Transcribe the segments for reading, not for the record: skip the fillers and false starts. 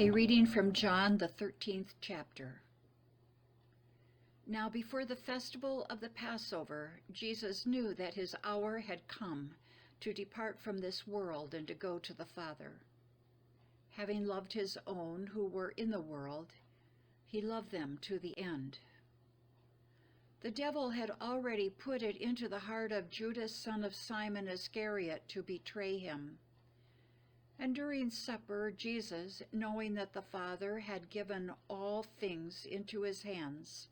A reading from John, the 13th chapter. Now before the festival of the Passover, Jesus knew that his hour had come to depart from this world and to go to the Father. Having loved his own who were in the world, he loved them to the end. The devil had already put it into the heart of Judas, son of Simon Iscariot, to betray him. And during supper, Jesus, knowing that the Father had given all things into his hands,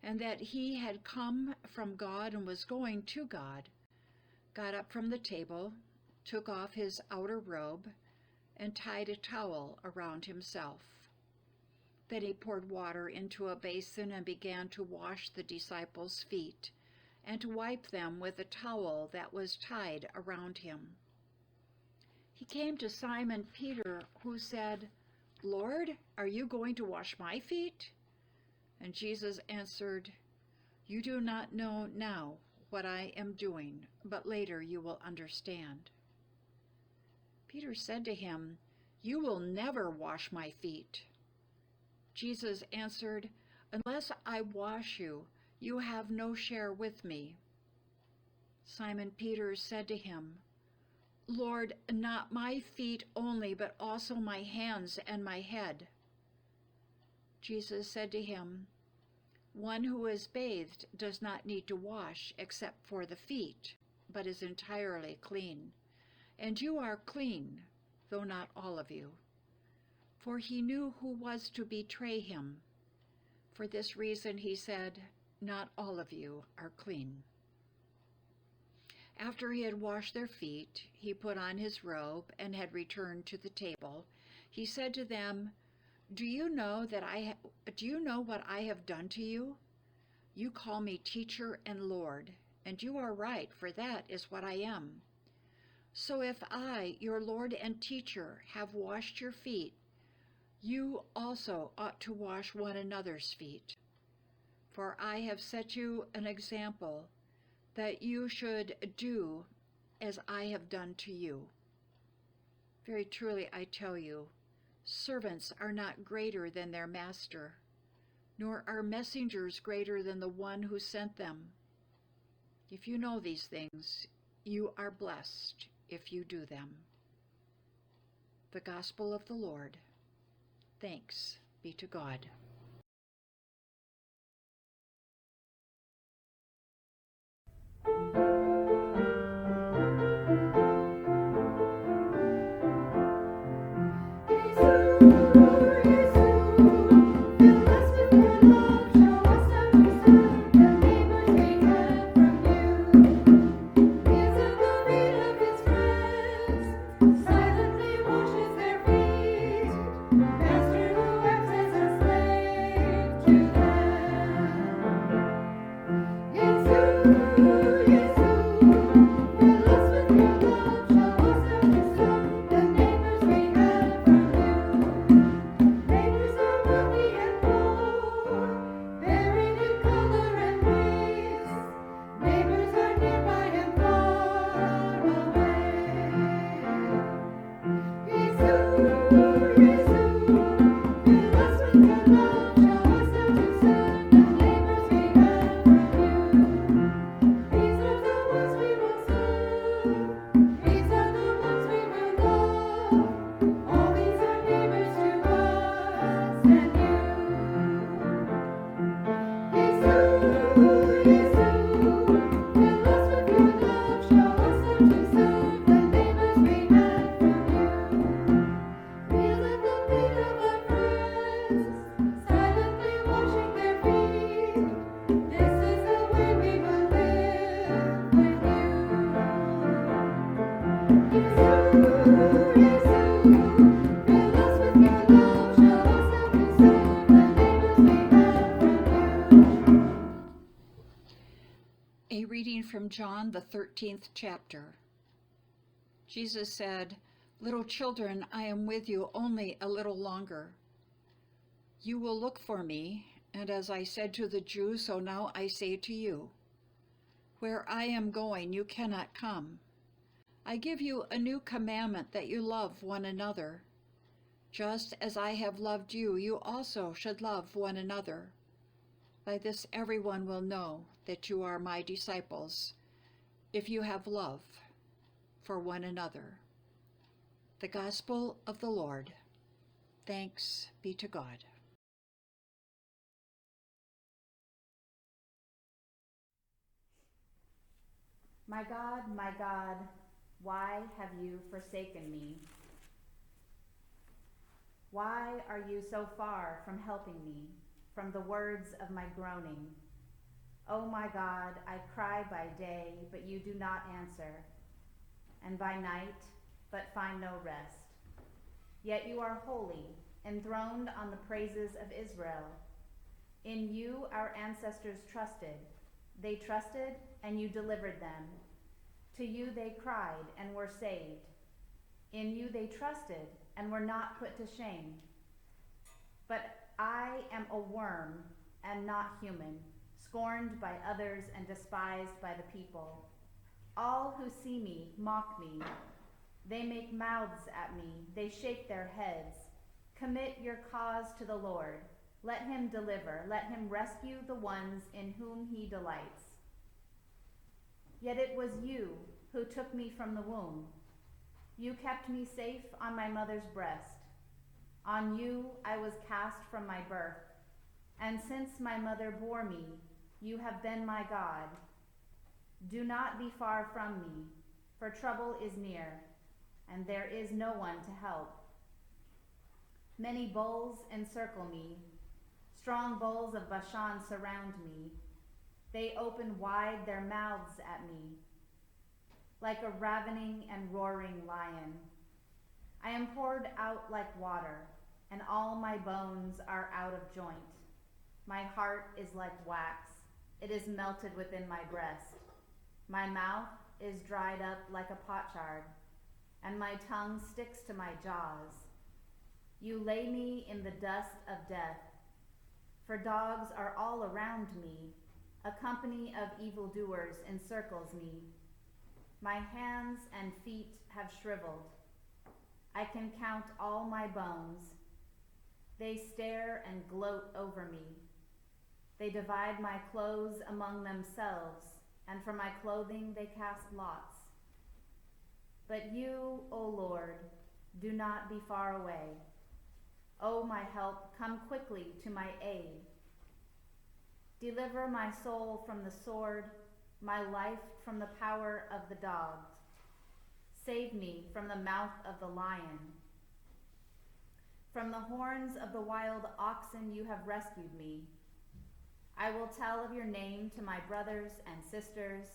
and that he had come from God and was going to God, got up from the table, took off his outer robe, and tied a towel around himself. Then he poured water into a basin and began to wash the disciples' feet, and to wipe them with a towel that was tied around him. He came to Simon Peter, who said, "Lord, are you going to wash my feet?" And Jesus answered, "You do not know now what I am doing, but later you will understand." Peter said to him, "You will never wash my feet." Jesus answered, "Unless I wash you, you have no share with me." Simon Peter said to him, "Lord, not my feet only, but also my hands and my head." Jesus said to him, "One who is bathed does not need to wash except for the feet, but is entirely clean. And you are clean, though not all of you." For he knew who was to betray him. For this reason he said, "Not all of you are clean." After he had washed their feet, he put on his robe and had returned to the table. He said to them, Do you know what I have done to you? You call me teacher and Lord, and you are right, for that is what I am. So if I, your Lord and teacher, have washed your feet, You also ought to wash one another's feet. For I have set you an example that you should do as I have done to you. Very truly I tell you, servants are not greater than their master, nor are messengers greater than the one who sent them. If you know these things, you are blessed if you do them. The Gospel of the Lord. Thanks be to God. A reading from John, the 13th chapter. Jesus said, "Little children, I am with you only a little longer. You will look for me, and as I said to the Jews, so now I say to you, where I am going, you cannot come. I give you a new commandment, that you love one another. Just as I have loved you, you also should love one another. By this everyone will know that you are my disciples, if you have love for one another." The Gospel of the Lord. Thanks be to God. My God, why have you forsaken me? Why are you so far from helping me, from the words of my groaning? O my God, I cry by day, but you do not answer, and by night, but find no rest. Yet you are holy, enthroned on the praises of Israel. In you our ancestors trusted. They trusted, and you delivered them. To you they cried and were saved. In you they trusted and were not put to shame. But I am a worm and not human, scorned by others and despised by the people. All who see me mock me. They make mouths at me. They shake their heads. Commit your cause to the Lord. Let him deliver. Let him rescue the ones in whom he delights. Yet it was you who took me from the womb. You kept me safe on my mother's breast. On you I was cast from my birth, and since my mother bore me, you have been my God. Do not be far from me, for trouble is near, and there is no one to help. Many bulls encircle me. Strong bulls of Bashan surround me. They open wide their mouths at me, like a ravening and roaring lion. I am poured out like water, and all my bones are out of joint. My heart is like wax. It is melted within my breast. My mouth is dried up like a potsherd, and my tongue sticks to my jaws. You lay me in the dust of death, for dogs are all around me. A company of evildoers encircles me. My hands and feet have shriveled. I can count all my bones. They stare and gloat over me. They divide my clothes among themselves, and for my clothing they cast lots. But you, O Lord, do not be far away. O my help, come quickly to my aid. Deliver my soul from the sword, my life from the power of the dog. Save me from the mouth of the lion. From the horns of the wild oxen you have rescued me. I will tell of your name to my brothers and sisters.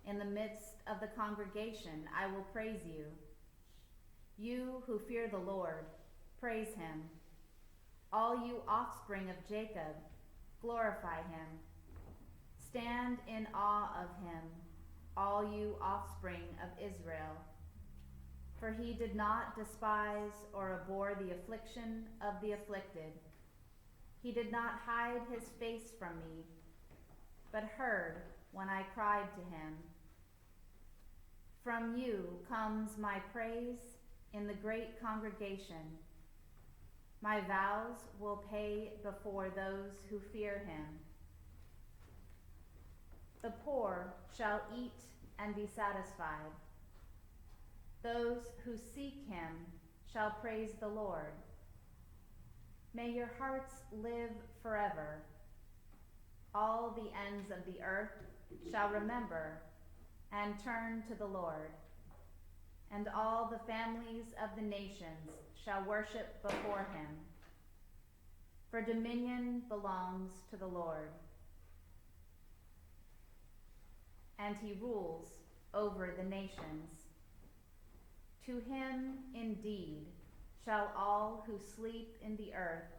In the midst of the congregation, I will praise you. You who fear the Lord, praise him. All you offspring of Jacob, glorify him. Stand in awe of him, all you offspring of Israel. For he did not despise or abhor the affliction of the afflicted. He did not hide his face from me, but heard when I cried to him. From you comes my praise in the great congregation. My vows will pay before those who fear him. The poor shall eat and be satisfied. Those who seek him shall praise the Lord. May your hearts live forever. All the ends of the earth shall remember and turn to the Lord, and all the families of the nations shall worship before him. For dominion belongs to the Lord, and he rules over the nations. To him indeed shall all who sleep in the earth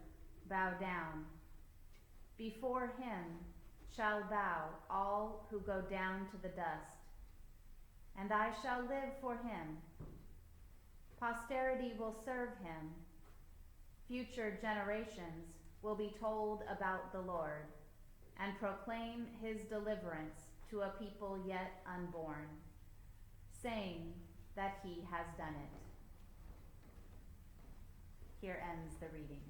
bow down. Before him shall bow all who go down to the dust, and I shall live for him. Posterity will serve him. Future generations will be told about the Lord, and proclaim his deliverance to a people yet unborn, saying that he has done it. Here ends the reading.